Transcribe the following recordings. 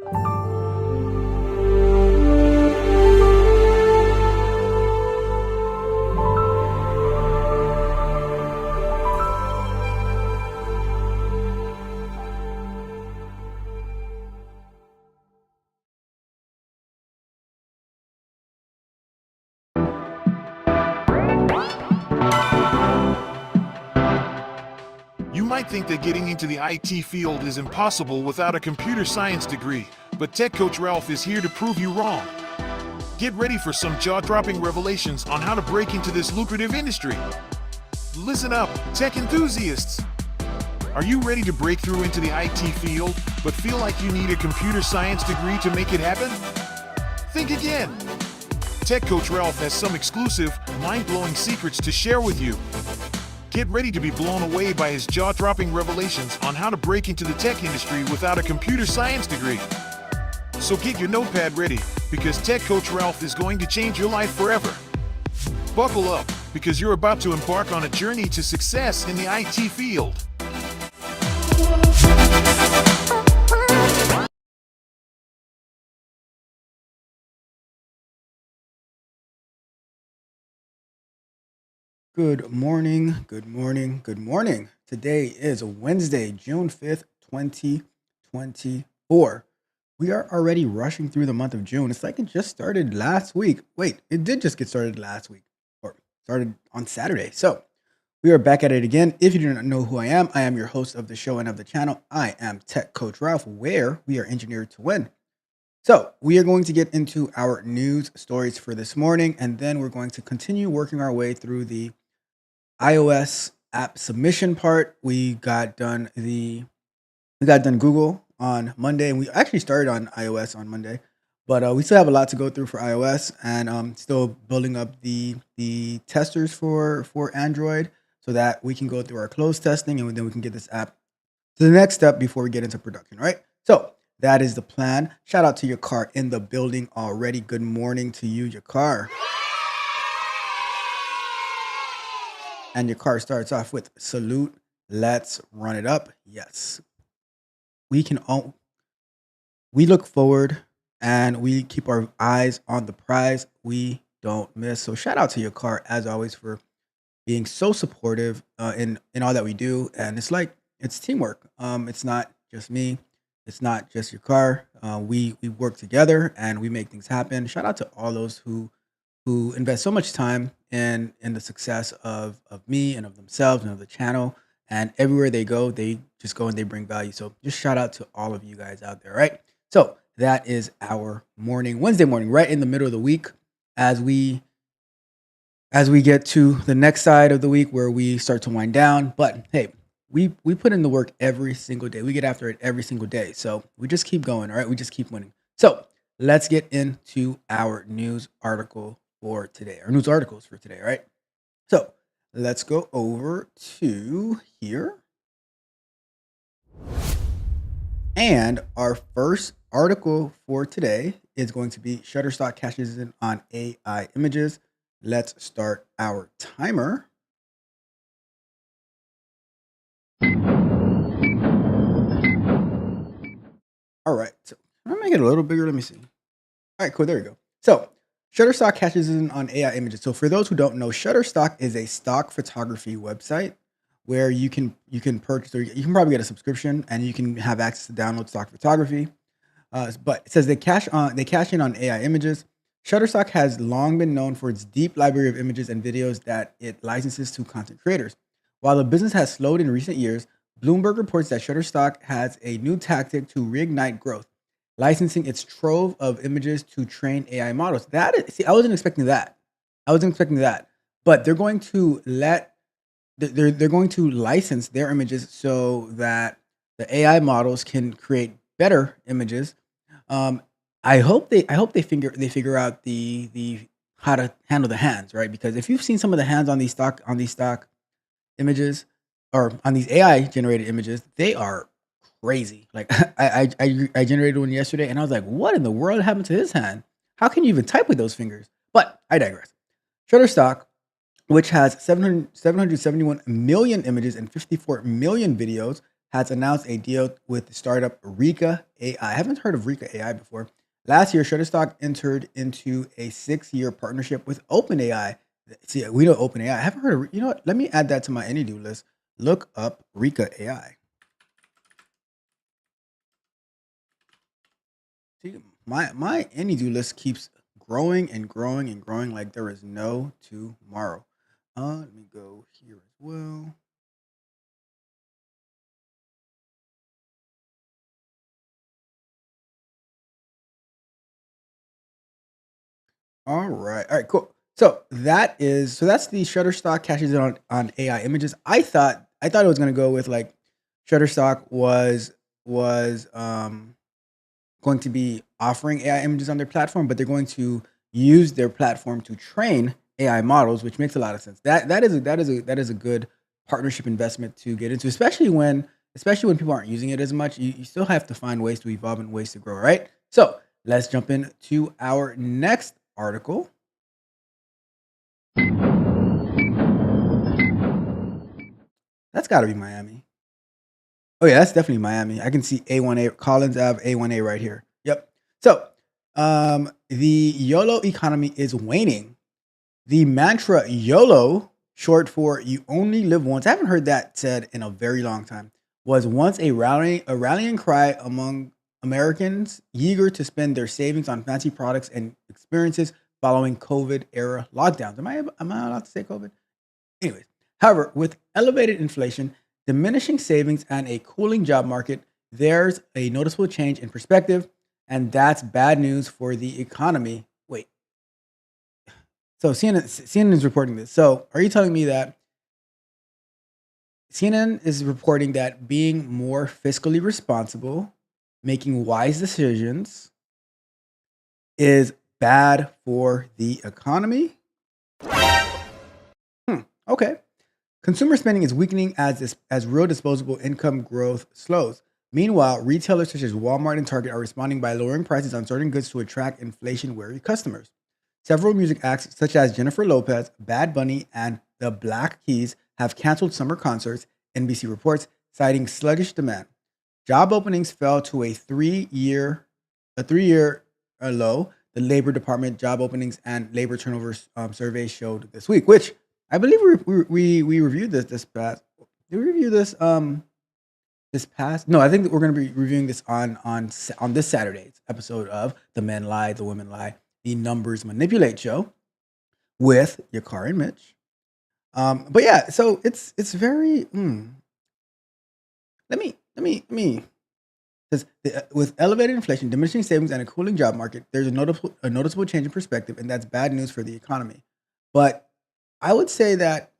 You might think that getting into the IT field is impossible without a computer science degree, but Tech Coach Ralph is here to prove you wrong. Get ready for some jaw-dropping revelations on how to break into this lucrative industry. Listen up, tech enthusiasts! Are you ready to break through into the IT field, but feel like you need a computer science degree to make it happen? Think again! Tech Coach Ralph has some exclusive, mind-blowing secrets to share with you. Get ready to be blown away by his jaw-dropping revelations on how to break into the tech industry without a computer science degree. So get your notepad ready, because Tech Coach Ralph is going to change your life forever. Buckle up, because you're about to embark on a journey to success in the IT field. Good morning, good morning, good morning. Today is Wednesday, June 5th, 2024. We are already rushing through the month of June. It's like it just started last week. Wait, it did just get started last week, or started on Saturday. So we are back at it again. If you do not know who I am your host of the show and of the channel. I am Tech Coach Ralph, where we are engineered to win. So we are going to get into our news stories for this morning, and then we're going to continue working our way through the iOS app submission part. We got done Google on Monday, and we actually started on iOS on Monday, but we still have a lot to go through for iOS, and still building up the testers for Android so that we can go through our closed testing, and then we can get this app to the next step before we get into production. Right? So that is the plan. Shout out to your car in the building already. Good morning to you, your car. And your car starts off with salute. Let's run it up. Yes. We look forward and we keep our eyes on the prize. We don't miss. So shout out to your car as always for being so supportive in all that we do. And it's teamwork. It's not just me. It's not just your car. We work together and we make things happen. Shout out to all those who invest so much time in the success of me and of themselves and of the channel. And everywhere they go, they just go and they bring value. So just shout out to all of you guys out there, right? So that is our Wednesday morning, right in the middle of the week, as we get to the next side of the week where we start to wind down. But hey, we put in the work every single day. We get after it every single day. So we just keep going, all right? We just keep winning. So let's get into our news articles for today, right? So let's go over to here. And our first article for today is going to be Shutterstock cashes in on AI images. Let's start our timer. All right, so I'm gonna make it a little bigger. Let me see. All right, cool. There we go. So Shutterstock cashes in on AI images. So for those who don't know, Shutterstock is a stock photography website where you can purchase, or you can probably get a subscription and you can have access to download stock photography. But it says they cash in on AI images. Shutterstock has long been known for its deep library of images and videos that it licenses to content creators. While the business has slowed in recent years, Bloomberg reports that Shutterstock has a new tactic to reignite growth, licensing its trove of images to train AI models. I wasn't expecting that. But they're going to they're going to license their images so that the AI models can create better images. I hope they figure out the how to handle the hands, right? Because if you've seen some of the hands on these stock images or on these AI generated images, they are crazy. Like I generated one yesterday and I was like, what in the world happened to his hand? How can you even type with those fingers? But I digress. Shutterstock, which has 771 million images and 54 million videos, has announced a deal with startup Rika AI. I haven't heard of Rika AI before. Last year, Shutterstock entered into a 6-year partnership with OpenAI. See, we know OpenAI. I haven't heard of, you know what? Let me add that to my any-do list. Look up Rika AI. See, my any-do list keeps growing and growing and growing like there is no tomorrow. Let me go here as well. All right, cool. So that's the Shutterstock caches in on AI images. I thought it was gonna go with like Shutterstock was going to be offering AI images on their platform, but they're going to use their platform to train AI models, which makes a lot of sense. That is a good partnership investment to get into, especially when people aren't using it as much. You still have to find ways to evolve and ways to grow, right? So let's jump into our next article. That's got to be Miami. Oh yeah, that's definitely Miami. I can see A1A Collins Ave A1A right here. Yep. So, the YOLO economy is waning. The mantra YOLO, short for "You Only Live Once," I haven't heard that said in a very long time, was once a rallying cry among Americans eager to spend their savings on fancy products and experiences following COVID era lockdowns. Am I allowed to say COVID? Anyways, however, with elevated inflation, diminishing savings, and a cooling job market, there's a noticeable change in perspective, and that's bad news for the economy. Wait, so CNN is reporting this. So are you telling me that CNN is reporting that being more fiscally responsible, making wise decisions, is bad for the economy? Okay. Consumer spending is weakening as real disposable income growth slows. Meanwhile, retailers such as Walmart and Target are responding by lowering prices on certain goods to attract inflation-wary customers. Several music acts such as Jennifer Lopez, Bad Bunny, and the Black Keys have canceled summer concerts, NBC reports, citing sluggish demand. Job openings fell to a 3-year low. The Labor Department job openings and labor turnover survey showed this week, which I believe we reviewed this past. Did we review this past? No, I think that we're going to be reviewing this on this Saturday's episode of The Men Lie, The Women Lie, The Numbers Manipulate show with Yakar and Mitch. But yeah, so it's very. Let me. Says, with elevated inflation, diminishing savings, and a cooling job market, there's a noticeable change in perspective, and that's bad news for the economy. But I would say that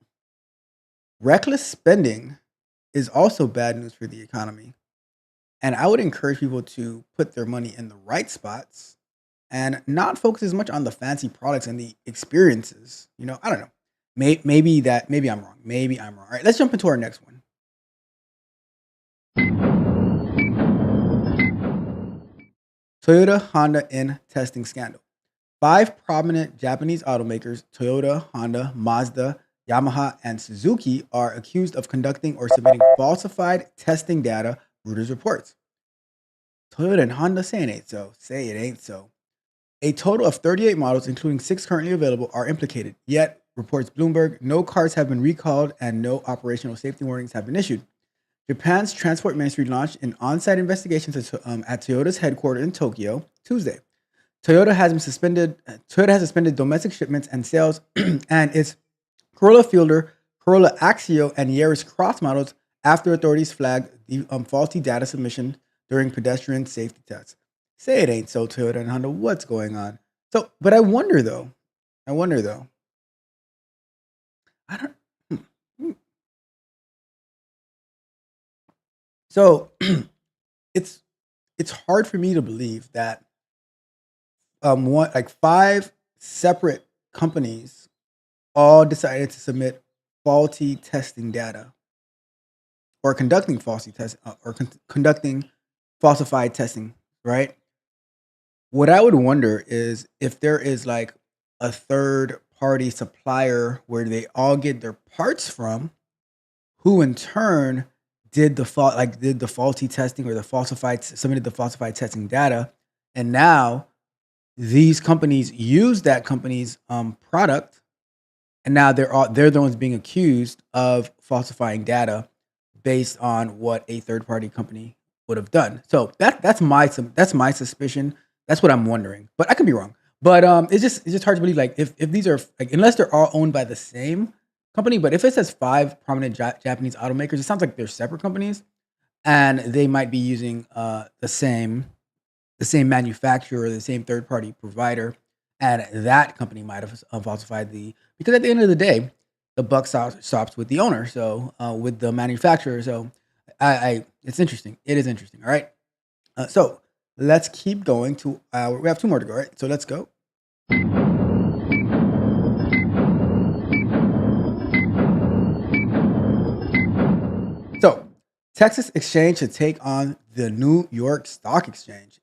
reckless spending is also bad news for the economy. And I would encourage people to put their money in the right spots and not focus as much on the fancy products and the experiences. I don't know. Maybe I'm wrong. Maybe I'm wrong. All right, let's jump into our next one. Toyota Honda in testing scandal. 5 prominent Japanese automakers, Toyota, Honda, Mazda, Yamaha, and Suzuki, are accused of conducting or submitting falsified testing data, Reuters reports. Toyota and Honda say it ain't so. Say it ain't so. A total of 38 models, including 6 currently available, are implicated. Yet, reports Bloomberg, no cars have been recalled and no operational safety warnings have been issued. Japan's transport ministry launched an on-site investigation at Toyota's headquarters in Tokyo Tuesday. Toyota has suspended domestic shipments and sales, and its Corolla Fielder, Corolla Axio, and Yaris Cross models after authorities flagged the faulty data submission during pedestrian safety tests. Say it ain't so, Toyota and Honda. What's going on? But I wonder though. I don't. So it's it's hard for me to believe that one like 5 separate companies all decided to submit faulty testing data or conducting faulty test or conducting falsified testing, right? What I would wonder is if there is like a third party supplier where they all get their parts from, who in turn did the faulty testing or submitted the falsified testing data, and now these companies use that company's product, and now they're the ones being accused of falsifying data based on what a third party company would have done. So that's my suspicion. That's what I'm wondering, but I could be wrong. But it's just hard to believe, like, if these are, like, unless they're all owned by the same company. But if it says five prominent Japanese automakers, it sounds like they're separate companies, and they might be using the same manufacturer, the same third party provider, and that company might have falsified because at the end of the day, the buck stops with the owner, so with the manufacturer. So it's interesting. It is interesting. All right. So let's keep going to we have two more to go. Right. So let's go. So Texas Exchange to take on the New York Stock Exchange.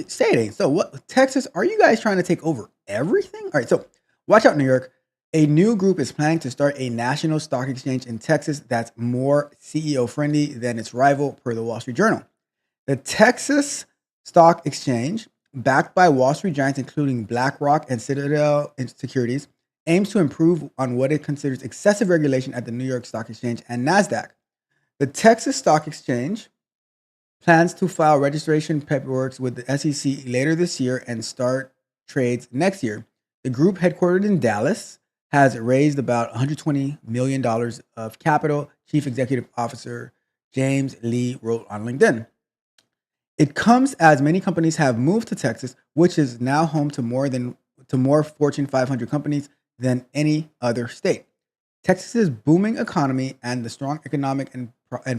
Stating, so what, Texas, are you guys trying to take over everything? All right, so watch out, New York. A new group is planning to start a national stock exchange in Texas that's more CEO friendly than its rival, per the Wall Street Journal. The Texas Stock Exchange, backed by Wall Street giants including BlackRock and Citadel Securities, aims to improve on what it considers excessive regulation at the New York Stock Exchange and NASDAQ. The Texas Stock Exchange plans to file registration paperwork with the SEC later this year and start trades next year. The group, headquartered in Dallas, has raised about $120 million of capital, Chief Executive Officer James Lee wrote on LinkedIn. It comes as many companies have moved to Texas, which is now home to more Fortune 500 companies than any other state. Texas's booming economy and the strong economic and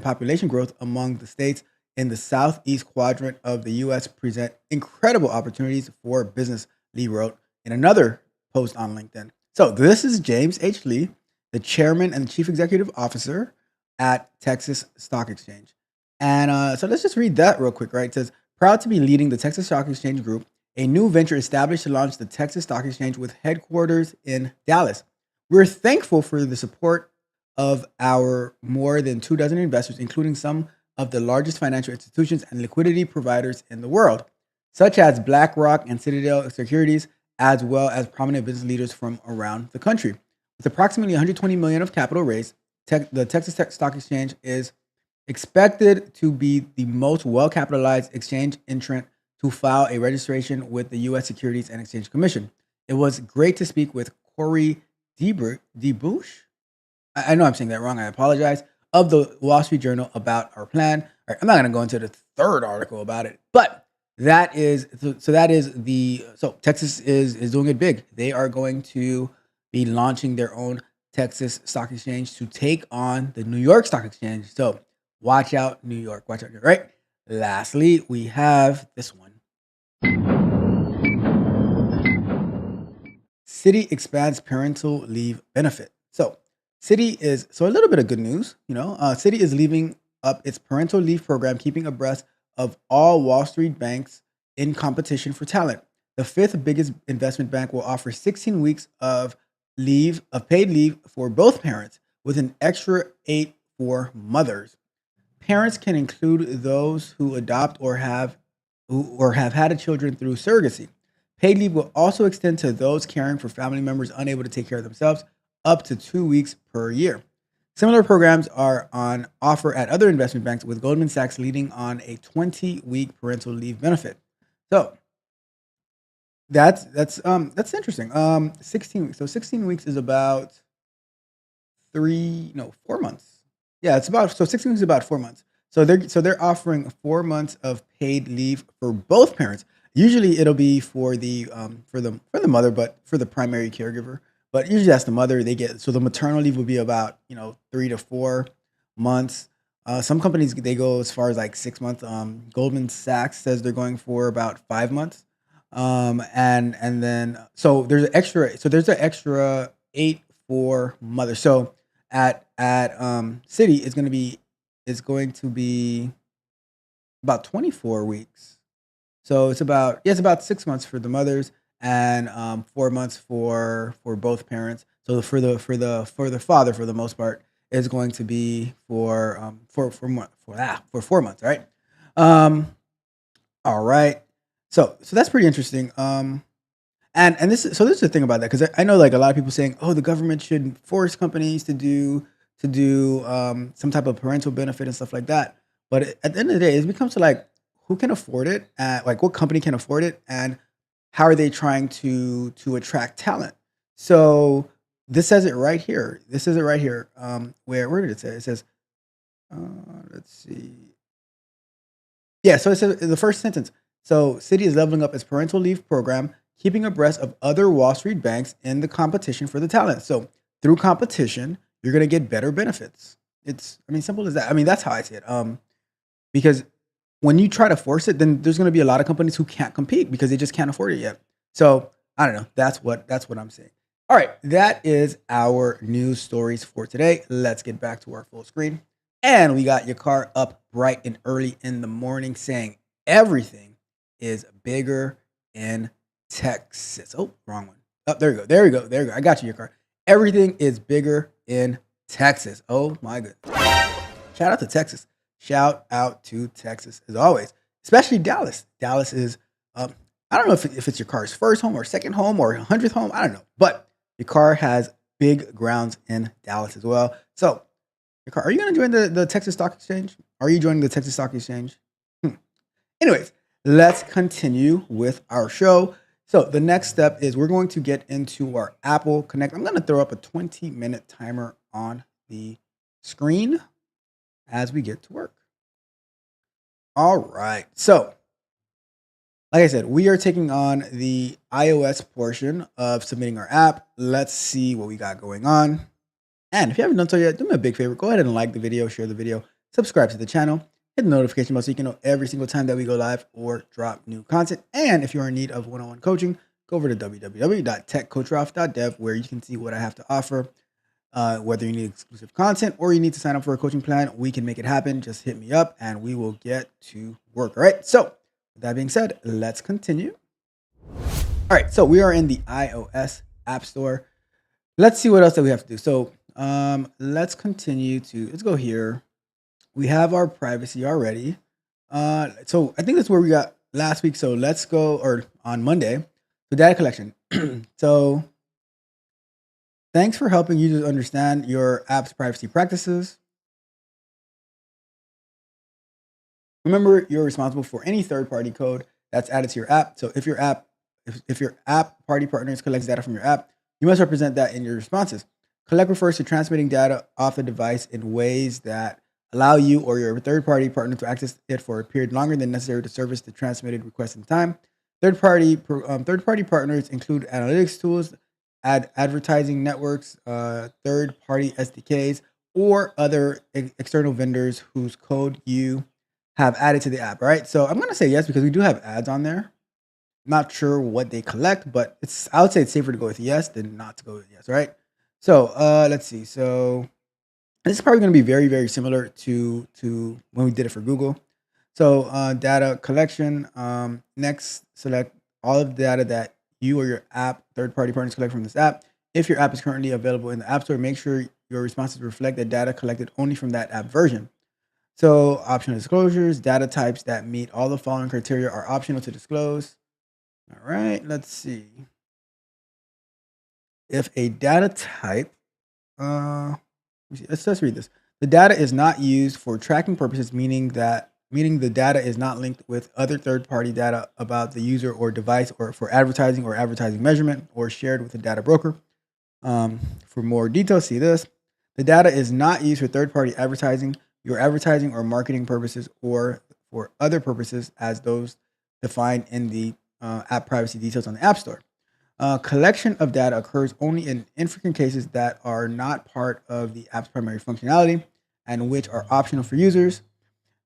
population growth among the states in the southeast quadrant of the U.S. present incredible opportunities for business, Lee wrote in another post on LinkedIn. So this is James H. Lee, the chairman and chief executive officer at Texas Stock Exchange. And so let's just read that real quick, right? It says, proud to be leading the Texas Stock Exchange Group, a new venture established to launch the Texas Stock Exchange with headquarters in Dallas. We're thankful for the support of our more than 24 investors, including some of the largest financial institutions and liquidity providers in the world, such as BlackRock and Citadel Securities, as well as prominent business leaders from around the country. With approximately $120 million of capital raised, the Texas Stock Exchange is expected to be the most well-capitalized exchange entrant to file a registration with the U.S. Securities and Exchange Commission. It was great to speak with Corey DeBouche. I know I'm saying that wrong. I apologize. Of the Wall Street Journal about our plan. All right, I'm not going to go into the third article about it, but so Texas is doing it big. They are going to be launching their own Texas Stock Exchange to take on the New York Stock Exchange. So watch out, New York. Watch out, New York. Right. Lastly, we have this one. Citi expands parental leave benefit. So a little bit of good news. Citi is leaving up its parental leave program, keeping abreast of all Wall Street banks in competition for talent. The fifth biggest investment bank will offer 16 weeks of paid leave for both parents, with an extra 8 for mothers. Parents can include those who adopt or have had children through surrogacy. Paid leave will also extend to those caring for family members unable to take care of themselves, up to 2 weeks per year. Similar programs are on offer at other investment banks, with Goldman Sachs leading on a 20-week parental leave benefit. So that's interesting. 16 weeks. So 16 weeks is about 4 months. Yeah, 16 weeks is about 4 months. So they're offering 4 months of paid leave for both parents. Usually it'll be for the mother, but for the primary caregiver. But usually that's the mother. So the maternal leave will be about 3 to 4 months. Some companies, they go as far as like 6 months. Goldman Sachs says they're going for about 5 months. And then there's an extra 8 for mother. So at Citi it's going to be about 24 weeks. So it's about 6 months for the mothers and 4 months for both parents. So for the father, for the most part, is going to be for 4 months, right? Um, all right. So that's pretty interesting. And this is the thing about that, because I know like a lot of people saying, oh, the government should force companies to do some type of parental benefit and stuff like that. But at the end of the day, it becomes to like who can afford it, and like what company can afford it, and how are they trying to attract talent. So this says it right here. This says it right here. Where did it say? It says, uh, let's see. Yeah, so it says in the first sentence. So, Citi is leveling up its parental leave program, keeping abreast of other Wall Street banks in the competition for the talent. So, through competition, you're going to get better benefits. I mean, simple as that. I mean, that's how I see it. Because when you try to force it, then there's going to be a lot of companies who can't compete because they just can't afford it yet. So, I don't know. That's what I'm saying. All right, that is our news stories for today. Let's get back to our full screen. And we got your car up bright and early in the morning saying everything is bigger in Texas. Oh, wrong one. Oh, there you go. There you go. There you go. I got you, your car. Everything is bigger in Texas. Oh my goodness. Shout out to Texas. Shout out to Texas as always, especially Dallas. Dallas is, I don't know if it's your car's first home or second home or 100th home. I don't know. But your car has big grounds in Dallas as well. So, your car, are you going to join the Texas Stock Exchange? Are you joining the Texas Stock Exchange? Anyways, let's continue with our show. So the next step is we're going to get into our Apple Connect. I'm going to throw up a 20-minute timer on the screen as we get to work. All right. So, like I said, we are taking on the iOS portion of submitting our app. Let's see what we got going on. And if you haven't done so yet, do me a big favor. Go ahead and like the video, share the video, subscribe to the channel, hit the notification bell so you can know every single time that we go live or drop new content. And if you're in need of one-on-one coaching, go over to www.techcoachralph.dev where you can see what I have to offer. Whether you need exclusive content or you need to sign up for a coaching plan, we can make it happen. Just hit me up and we will get to work. All right. So with that being said, let's continue. All right. So we are in the iOS App Store. Let's see what else that we have to do. So let's go here. We have our privacy already. So I think that's where we got last week. So let's go, or on Monday, the data collection. So thanks for helping users understand your app's privacy practices. Remember, you're responsible for any third-party code that's added to your app. So if your app party partners collects data from your app, you must represent that in your responses. Collect refers to transmitting data off the device in ways that allow you or your third-party partner to access it for a period longer than necessary to service the transmitted request in time. Third-party partners include analytics tools, advertising networks, third-party SDKs, or other external vendors whose code you have added to the app. All right, so I'm going to say yes because we do have ads on there. Not sure what they collect, but I would say it's safer to go with yes than not to go with yes. All right. So let's see. So this is probably going to be very, very similar to when we did it for Google. So data collection. Next, select all of the data that you or your app third-party partners collect from this app. If your app is currently available in the App Store, make sure your responses reflect the data collected only from that app version. So optional disclosures, data types that meet all the following criteria are optional to disclose. All right, let's see. If a data type, let's read this. The data is not used for tracking purposes, meaning the data is not linked with other third-party data about the user or device, or for advertising or advertising measurement, or shared with a data broker. For more details, see this. The data is not used for third-party advertising, your advertising or marketing purposes, or for other purposes as those defined in the app privacy details on the App Store. Collection of data occurs only in infrequent cases that are not part of the app's primary functionality and which are optional for users.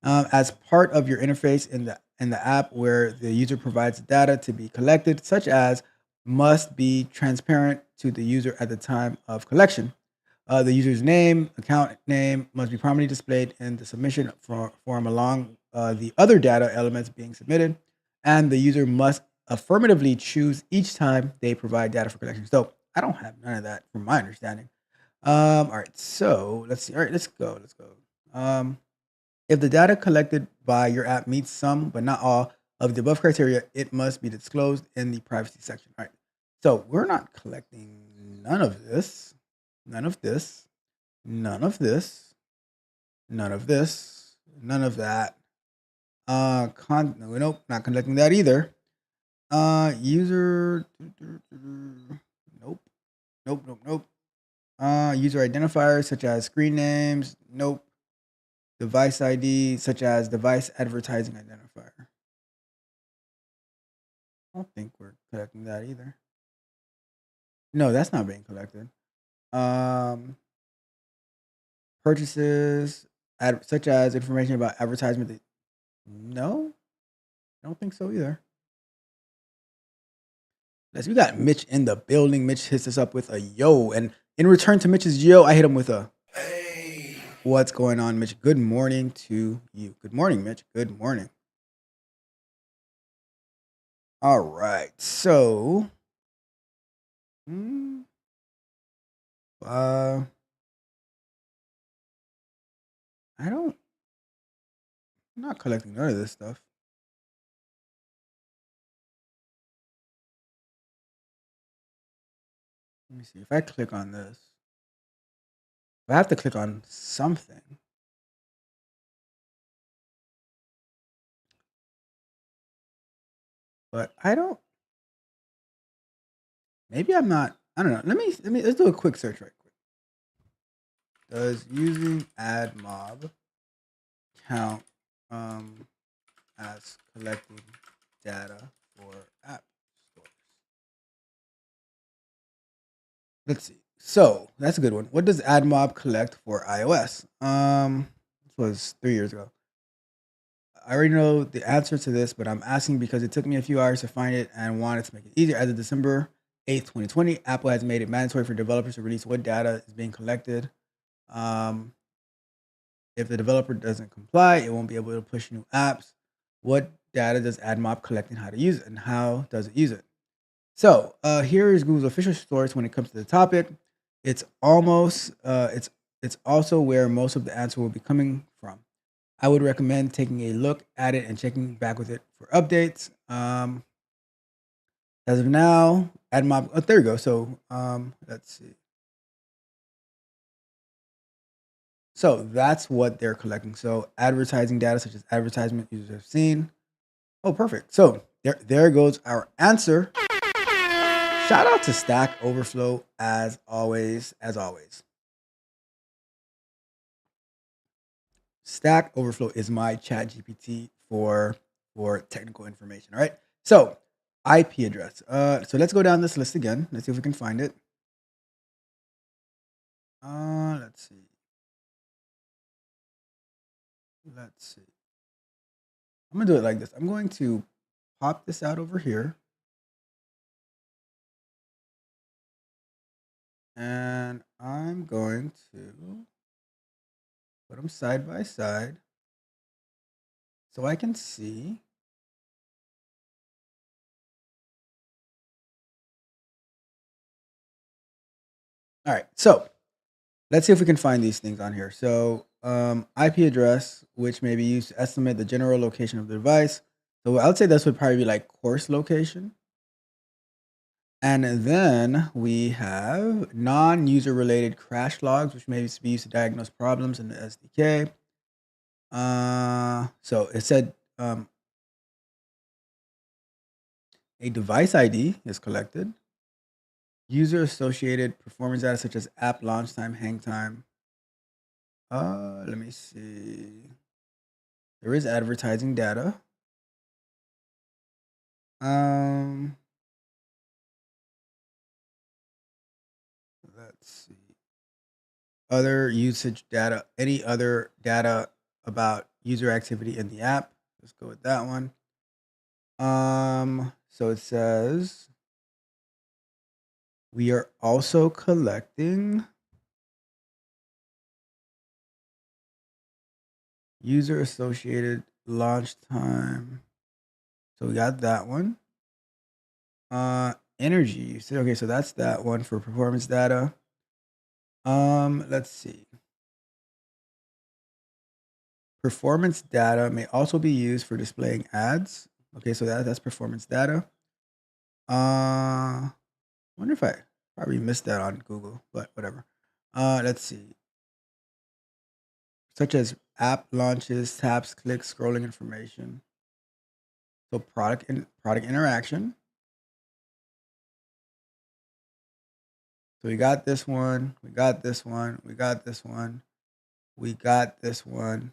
As part of your interface in the app where the user provides data to be collected, such as must be transparent to the user at the time of collection. The user's name, account name must be prominently displayed in the submission form along the other data elements being submitted, and the user must affirmatively choose each time they provide data for collection. So I don't have none of that from my understanding. All right, so let's see. All right, let's go. Let's go. If the data collected by your app meets some, but not all, of the above criteria, it must be disclosed in the privacy section. All right. So we're not collecting none of this, none of this, none of this, none of this, none of that. No, nope, not collecting that either. User, nope, nope, nope, nope. User identifiers such as screen names, nope. Device ID such as device advertising identifier. I don't think we're collecting that either. No, that's not being collected. Um, Purchases, such as information about advertisement. No, I don't think so either. We got Mitch in the building. Mitch hits us up with a yo, and in return to Mitch's yo, I hit him with a hey. What's going on, Mitch? Good morning to you. Good morning, Mitch. Good morning. All right, so, mm, uh, I don't. I'm not collecting none of this stuff. Let me see. If I click on this, I have to click on something. But I don't. Maybe I'm not. I don't know. Let's do a quick search right quick. Does using add mob count as collecting data for app stores? Let's see. So that's a good one. What does AdMob collect for iOS? This was 3 years ago. I already know the answer to this, but I'm asking because it took me a few hours to find it and wanted to make it easier. As of December 8th, 2020, Apple has made it mandatory for developers to release what data is being collected. Um, if the developer doesn't comply, it won't be able to push new apps. What data does AdMob collect and how to use it, and how does it use it? So here is Google's official source when it comes to the topic. It's also where most of the answer will be coming from. I would recommend taking a look at it and checking back with it for updates. As of now, AdMob. Oh, there you go. So let's see. So that's what they're collecting. So advertising data such as advertisement users have seen. Oh, perfect. So there goes our answer. Shout out to Stack Overflow as always. Stack Overflow is my chat GPT for technical information. All right. So IP address. So let's go down this list again. Let's see if we can find it. Let's see. I'm gonna do it like this. I'm going to pop this out over here. And I'm going to put them side by side so I can see. All right, so let's see if we can find these things on here. So IP address, which may be used to estimate the general location of the device. So I would say this would probably be like course location. And then we have non-user related crash logs, which may be used to diagnose problems in the SDK. So it said a device ID is collected. User associated performance data such as app launch time, hang time. Let me see. There is advertising data. Let's see. Other usage data, any other data about user activity in the app. Let's go with that one. So it says we are also collecting user associated launch time. So we got that one. Energy usage. Okay, so that's that one for performance data. Let's see. Performance data may also be used for displaying ads. Okay, so that's performance data. Wonder if I probably missed that on Google, but whatever. Let's see. Such as app launches, taps, clicks, scrolling information. So product interaction. So we got this one, we got this one, we got this one, we got this one.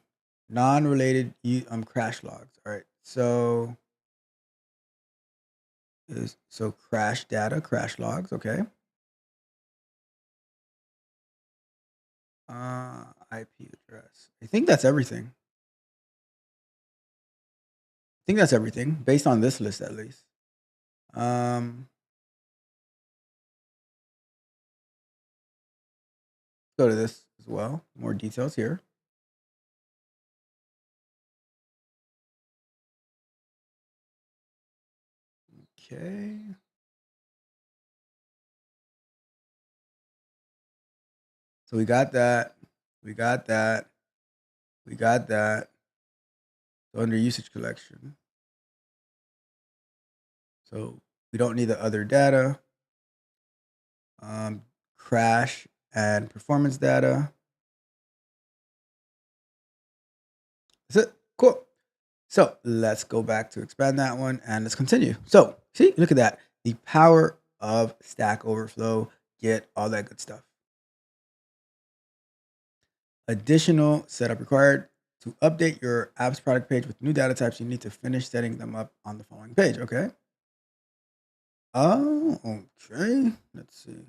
Non-related crash logs. All right. So crash data, crash logs, okay. IP address. I think that's everything. I think that's everything based on this list at least. Go to this as well. More details here. Okay. So we got that. We got that. We got that. So under usage collection. So we don't need the other data. Crash and performance data. That's it. Cool. So let's go back to expand that one and let's continue. So see, look at that. The power of Stack Overflow, Git, all that good stuff. Additional setup required. To update your app's product page with new data types, you need to finish setting them up on the following page. Okay. Oh, okay. Let's see.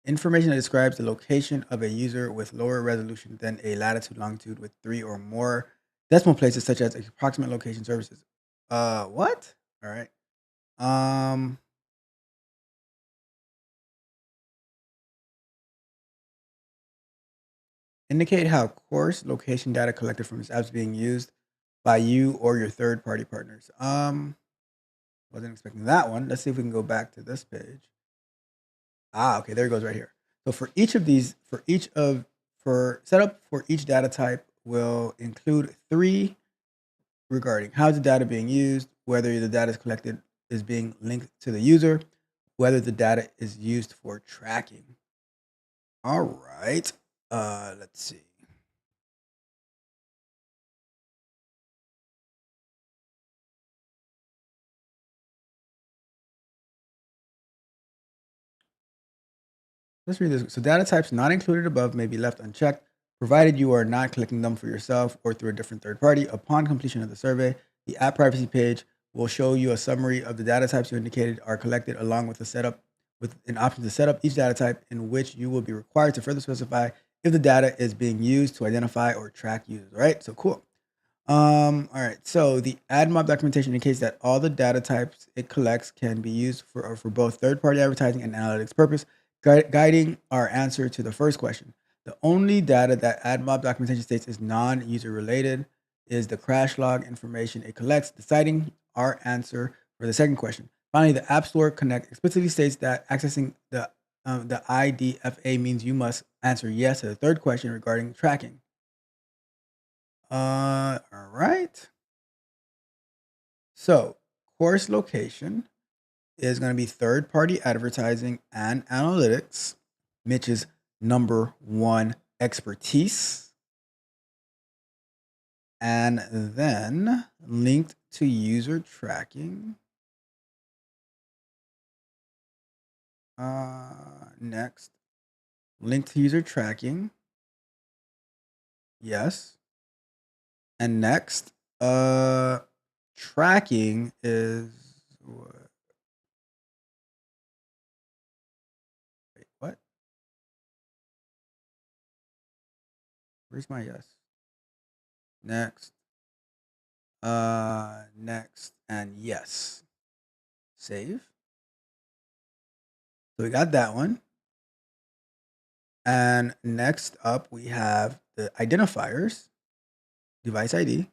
Information that describes the location of a user with lower resolution than a latitude longitude with 3 or more decimal places, such as approximate location services. What? All right. Um, Indicate how coarse location data collected from this app is being used by you or your third-party partners. Wasn't expecting that one. Let's see if we can go back to this page. Okay, there it goes right here. So for each of these, for setup for each data type will include 3 regarding how's the data being used, whether the data is collected is being linked to the user, whether the data is used for tracking. All right. Let's see. Let's read this. So data types not included above may be left unchecked, provided you are not collecting them for yourself or through a different third party. Upon completion of the survey, the app privacy page will show you a summary of the data types you indicated are collected, along with the setup with an option to set up each data type, in which you will be required to further specify if the data is being used to identify or track users. All right, so cool. All right. So the AdMob documentation indicates that all the data types it collects can be used for both third-party advertising and analytics purpose, guiding our answer to the first question. The only data that AdMob documentation states is non-user related is the crash log information it collects, deciding our answer for the second question. Finally, the App Store Connect explicitly states that accessing the IDFA means you must answer yes to the third question regarding tracking. All right. So, course location is going to be third party advertising and analytics, Mitch's number one expertise. And then linked to user tracking. Next, linked to user tracking. Yes. And next, tracking is what? Wait, what? Where's my yes? Next. Next, and yes. Save. So we got that one. And next up, we have the identifiers, device ID.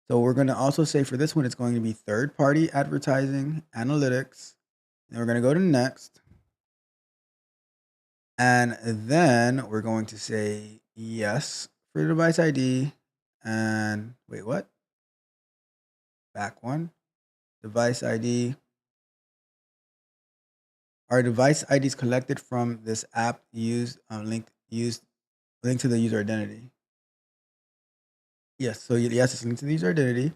So we're going to also say for this one, it's going to be third-party advertising, analytics. And we're going to go to next. And then we're going to say yes for the device ID. And wait, what? Back one. Device ID. Our device IDs collected from this app linked to the user identity. Yes, so yes, it's linked to the user identity.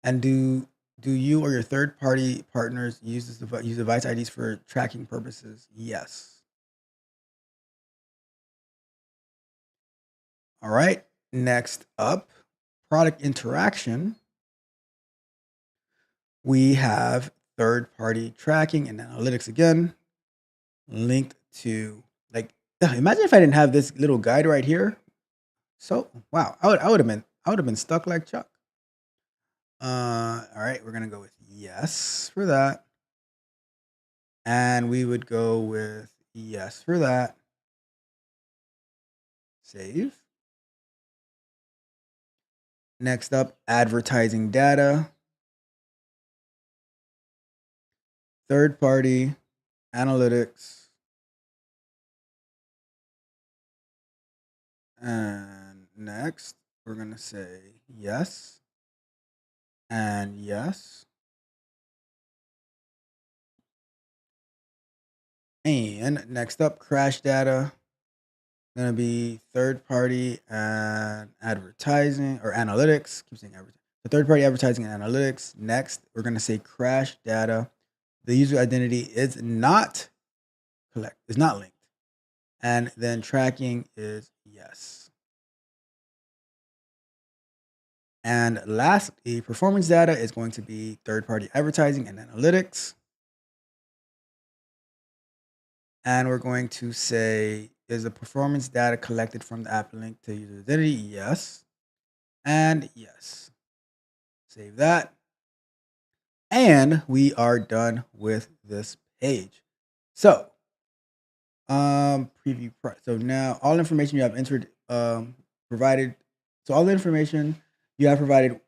And do you or your third party partners use use device IDs for tracking purposes? Yes. All right. Next up, product interaction. We have third party tracking and analytics again, linked to like imagine if I didn't have this little guide right here. So wow, I would have been stuck like Chuck. All right, we're gonna go with yes for that. And we would go with yes for that. Save. Next up, advertising data, third party, analytics, and next we're gonna say yes and yes. And next up, crash data, gonna be third party and advertising or analytics. Keep saying advertising. The third party advertising and analytics. Next, we're gonna say crash data. The user identity is not linked. And then tracking is yes. And lastly, performance data is going to be third party advertising and analytics. And we're going to say, is the performance data collected from the app linked to user identity? Yes. And yes. Save that. And we are done with this page. So, preview. So now all information you have entered, provided. So all the information you have provided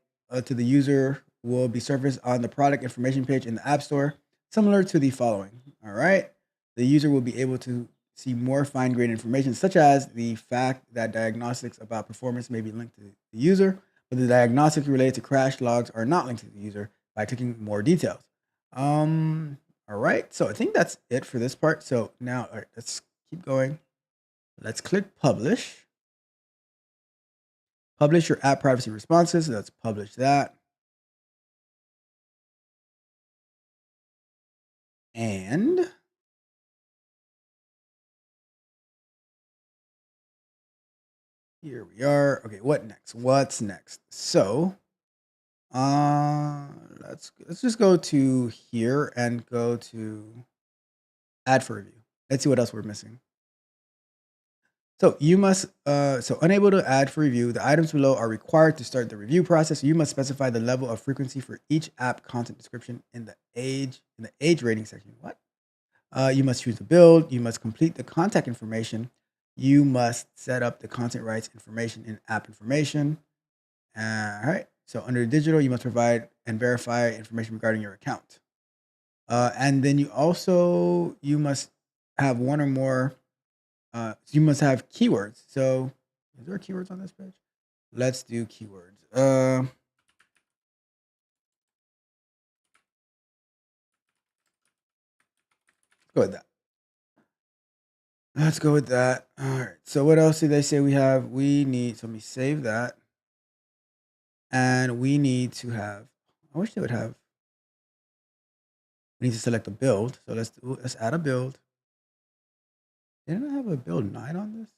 to the user will be surfaced on the product information page in the App Store, similar to the following. All right. The user will be able to see more fine-grained information, such as the fact that diagnostics about performance may be linked to the user, but the diagnostics related to crash logs are not linked to the user by clicking more details. All right, so I think that's it for this part. So now, all right, let's keep going. Let's click publish. Publish your app privacy responses. Let's publish that. And here we are. Okay, what next? What's next? So, let's just go to here and go to add for review. Let's see what else we're missing. So you must so unable to add for review, the items below are required to start the review process. You must specify the level of frequency for each app content description in the age rating section. What? You must choose the build. You must complete the contact information. You must set up the content rights information in app information. All right. So under digital, you must provide and verify information regarding your account. And then you must have one or more. You must have keywords. So is there keywords on this page? Let's do keywords. Let's go with that. Let's go with that. All right. So what else did they say we have? We need. So let me save that. And we need to have. I wish they would have. We need to select a build. So let's add a build. Didn't I have a build 9 on this?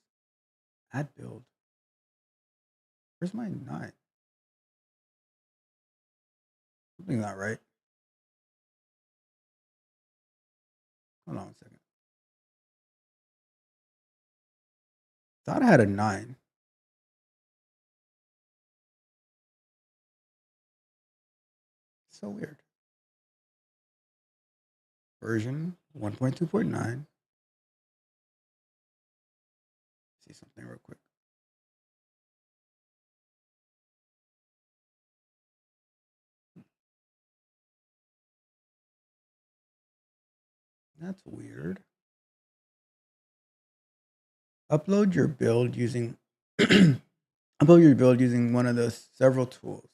Add build. Where's my 9? Something's not right. Hold on a second. Thought I had a 9. So weird. Version 1.2.9. See something real quick. That's weird. Upload your build using upload your build using one of the several tools.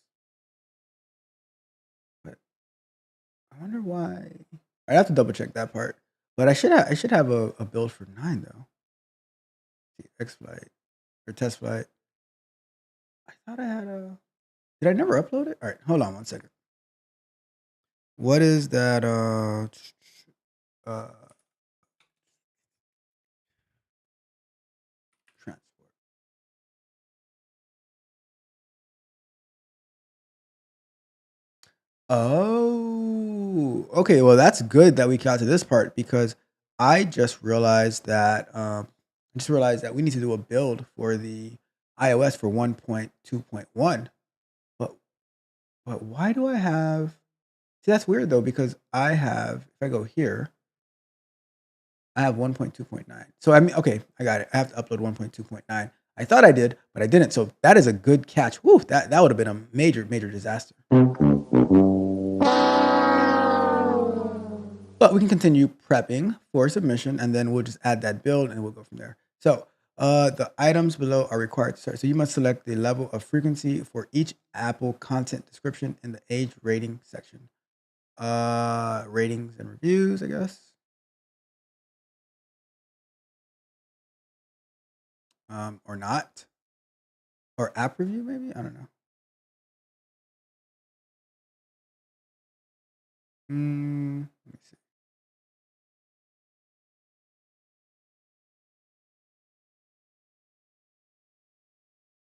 But I wonder why. I have to double check that part. But I should have a build for 9 though. X flight or test flight. I thought I had a. Did I never upload it? All right, hold on one second. What is that? Uh, transport. Oh, okay. Well, that's good that we got to this part because I just realized that we need to do a build for the iOS for 1.2.1. But why do I have? See, that's weird though because I have. If I go here, I have 1.2.9. So I mean, okay, I got it. I have to upload 1.2.9. I thought I did, but I didn't. So that is a good catch. Woo, that would have been a major disaster. But we can continue prepping for submission, and then we'll just add that build, and we'll go from there. So the items below are required to start. So you must select the level of frequency for each Apple content description in the age rating section. Ratings and reviews, I guess. Or not. Or app review, maybe? I don't know. Let me see.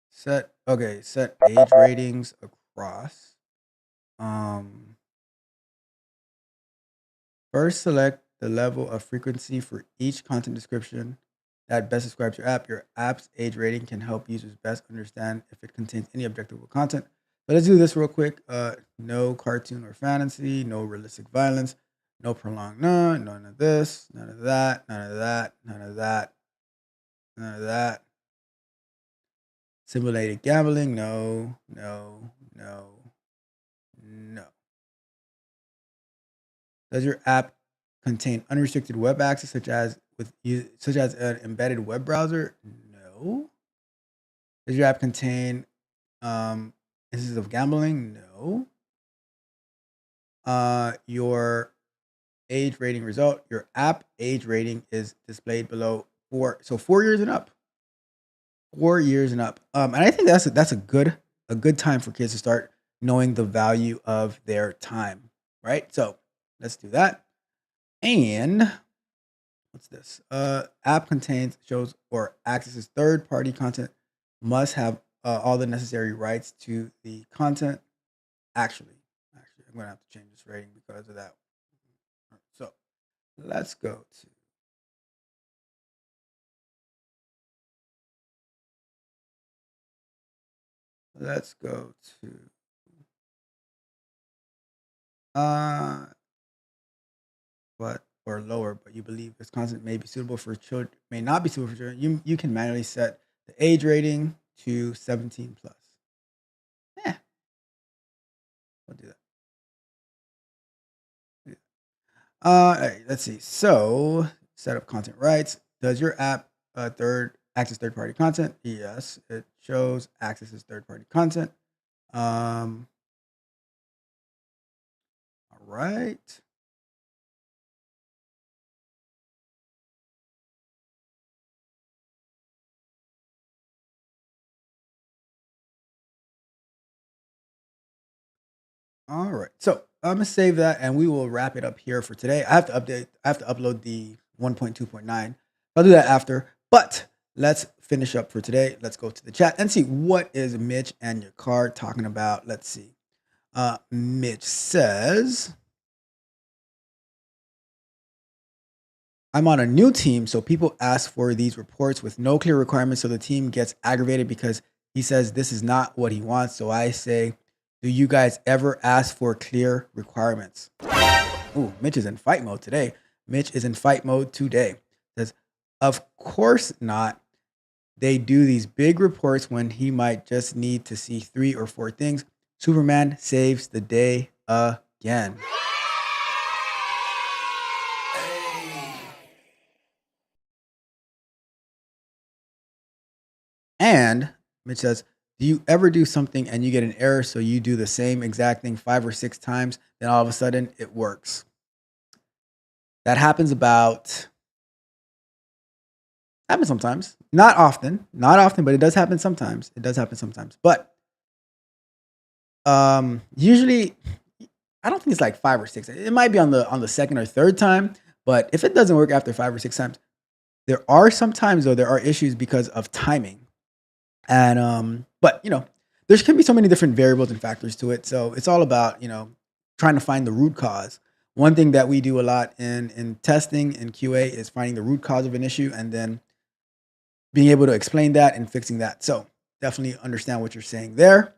Set age ratings across. First, select the level of frequency for each content description that best describes your app. Your app's age rating can help users best understand if it contains any objectionable content. But let's do this real quick. No cartoon or fantasy, no realistic violence, no prolonged none of this, none of that, none of that, none of that, none of that. Simulated gambling, no. Does your app contain unrestricted web access, such as an embedded web browser? No. Does your app contain instances of gambling? No. Your age rating result. Your app age rating is displayed below 4. So 4 years and up. 4 years and up. And I think that's a good time for kids to start knowing the value of their time, right? So let's do that. And what's this? App contains, shows, or accesses third-party content. Must have all the necessary rights to the content. Actually, I'm gonna have to change this rating because of that. So let's go to. Let's go to. Uh, but or lower, but you believe this content may be suitable for children, may not be suitable for children. You can manually set the age rating to 17 plus. Yeah, we'll do that. All right, let's see. So, set up content rights. Does your app access third party content? Yes, it shows accesses third party content. All right. All right. So I'm gonna save that, and we will wrap it up here for today. I have to update. I have to upload the 1.2.9. I'll do that after. But let's finish up for today. Let's go to the chat and see what is Mitch and your card talking about. Let's see. Mitch says, I'm on a new team, so people ask for these reports with no clear requirements. So the team gets aggravated because he says this is not what he wants. So I say, do you guys ever ask for clear requirements? Ooh, Mitch is in fight mode today. Mitch is in fight mode today. Says, of course not. They do these big reports when he might just need to see 3 or 4 things. Superman saves the day again. And Mitch says, do you ever do something and you get an error, so you do the same exact thing 5 or 6 times, then all of a sudden it works? That happens sometimes. Not often, but it does happen sometimes. But usually, I don't think it's like 5 or 6. It might be on the second or third time, but if it doesn't work after 5 or 6 times, there are issues because of timing. And but there can be so many different variables and factors to it. So it's all about trying to find the root cause. One thing that we do a lot in testing and QA is finding the root cause of an issue and then being able to explain that and fixing that. So definitely understand what you're saying there.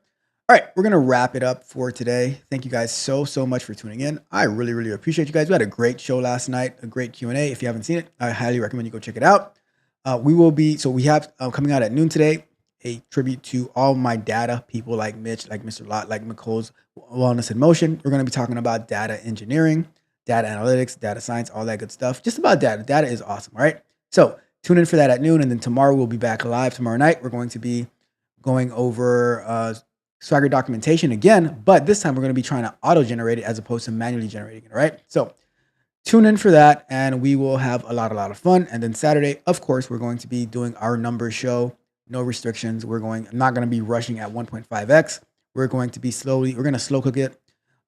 All right, we're gonna wrap it up for today. Thank you guys so much for tuning in. I really appreciate you guys. We had a great show last night, a great Q&A. If you haven't seen it, I highly recommend you go check it out. We have coming out at noon today a tribute to all my data people like Mitch, like Mr. Lott, like McColl's Wellness in Motion. We're going to be talking about data engineering, data analytics, data science, all that good stuff. Just about data. Data is awesome, all right? So tune in for that at noon, and then tomorrow we'll be back live. Tomorrow night we're going to be going over Swagger documentation again, but this time we're going to be trying to auto-generate it as opposed to manually generating it, all right? So tune in for that, and we will have a lot of fun. And then Saturday, of course, we're going to be doing our numbers show. No restrictions. I'm not going to be rushing at 1.5x. We're going to be we're going to slow cook it.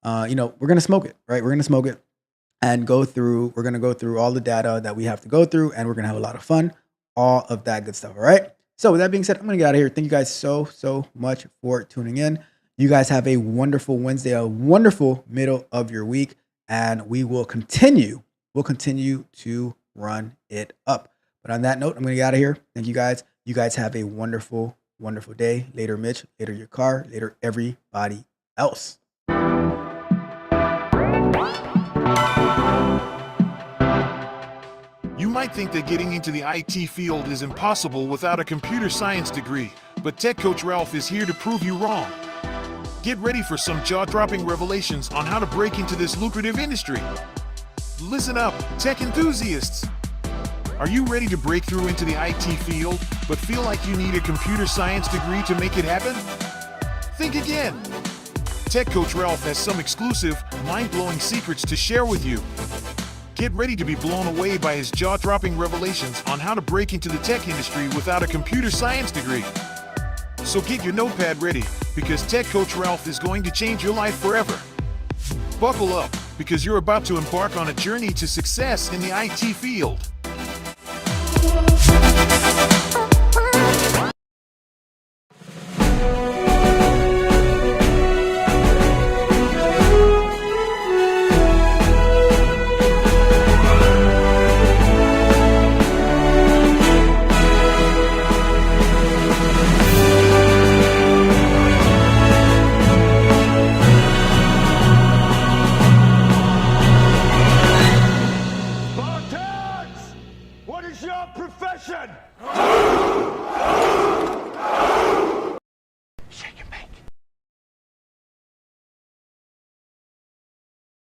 We're going to smoke it, right? We're going to smoke it and we're going to go through all the data that we have to go through, and we're going to have a lot of fun, all of that good stuff. All right. So with that being said, I'm going to get out of here. Thank you guys so much for tuning in. You guys have a wonderful Wednesday, a wonderful middle of your week, and we'll continue to run it up. But on that note, I'm going to get out of here. Thank you guys. You guys have a wonderful day. Later, Mitch. Later, your car. Later, everybody else. You might think that getting into the IT field is impossible without a computer science degree, but Tech Coach Ralph is here to prove you wrong. Get ready for some jaw-dropping revelations on how to break into this lucrative industry. Listen up, tech enthusiasts. Are you ready to break through into the IT field, but feel like you need a computer science degree to make it happen? Think again. Tech Coach Ralph has some exclusive, mind-blowing secrets to share with you. Get ready to be blown away by his jaw-dropping revelations on how to break into the tech industry without a computer science degree. So get your notepad ready, because Tech Coach Ralph is going to change your life forever. Buckle up, because you're about to embark on a journey to success in the IT field. What is your profession?